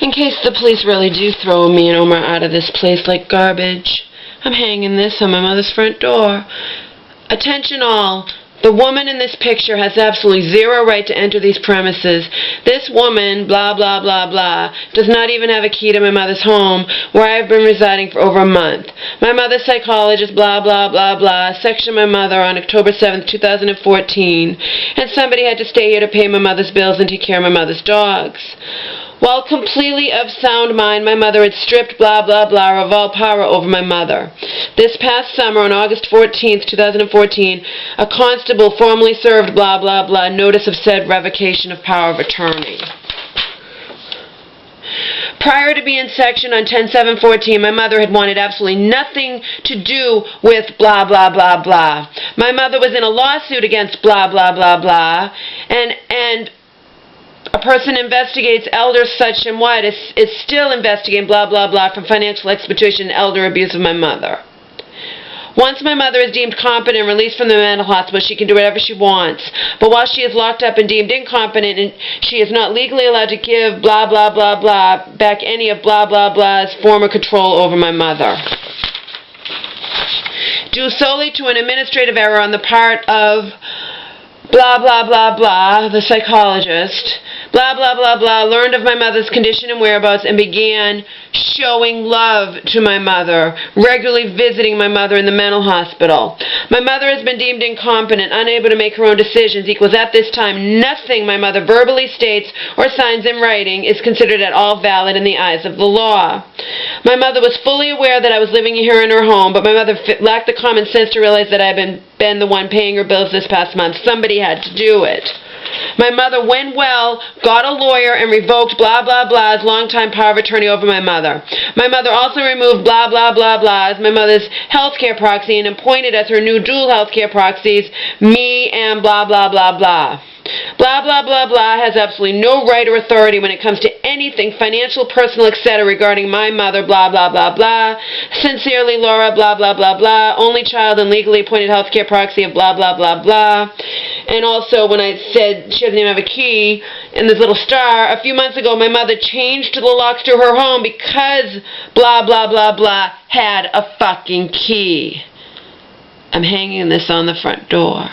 In case the police really do throw me and Omar out of this place like garbage, I'm hanging this on my mother's front door. Attention all. The woman in this picture has absolutely zero right to enter these premises. This woman, blah, blah, blah, blah, does not even have a key to my mother's home, where I have been residing for over a month. My mother's psychologist, blah, blah, blah, blah, sectioned my mother on October 7th, 2014, and somebody had to stay here to pay my mother's bills and take care of my mother's dogs. While completely of sound mind, my mother had stripped blah, blah, blah of all power over my mother. This past summer, on August 14th, 2014, a constable formally served blah, blah, blah notice of said revocation of power of attorney. Prior to being sectioned on 10/7/14, my mother had wanted absolutely nothing to do with blah, blah, blah, blah. My mother was in a lawsuit against blah, blah, blah, blah, and a person investigates elder such and what is still investigating blah, blah, blah from financial exploitation and elder abuse of my mother. Once my mother is deemed competent and released from the mental hospital, she can do whatever she wants. But while she is locked up and deemed incompetent, and she is not legally allowed to give blah, blah, blah, blah back any of blah, blah, blah's former control over my mother. Due solely to an administrative error on the part of blah, blah, blah, blah, the psychologist, blah, blah, blah, blah, learned of my mother's condition and whereabouts and began showing love to my mother, regularly visiting my mother in the mental hospital. My mother has been deemed incompetent, unable to make her own decisions, equals at this time nothing my mother verbally states or signs in writing is considered at all valid in the eyes of the law. My mother was fully aware that I was living here in her home, but my mother lacked the common sense to realize that I had been the one paying her bills this past month. Somebody had to do it. My mother, when well, got a lawyer and revoked blah, blah, blah's longtime power of attorney over my mother. My mother also removed blah, blah, blah, blah as my mother's health care proxy and appointed as her new dual health care proxies me and blah, blah, blah, blah. Blah, blah, blah, blah has absolutely no right or authority when it comes to anything financial, personal, etc. regarding my mother, blah, blah, blah, blah. Sincerely, Laura, blah, blah, blah, blah. Only child and legally appointed health care proxy of blah, blah, blah, blah. And also, when I said she doesn't even have a key, and this little star, a few months ago, my mother changed the locks to her home because blah, blah, blah, blah had a fucking key. I'm hanging this on the front door.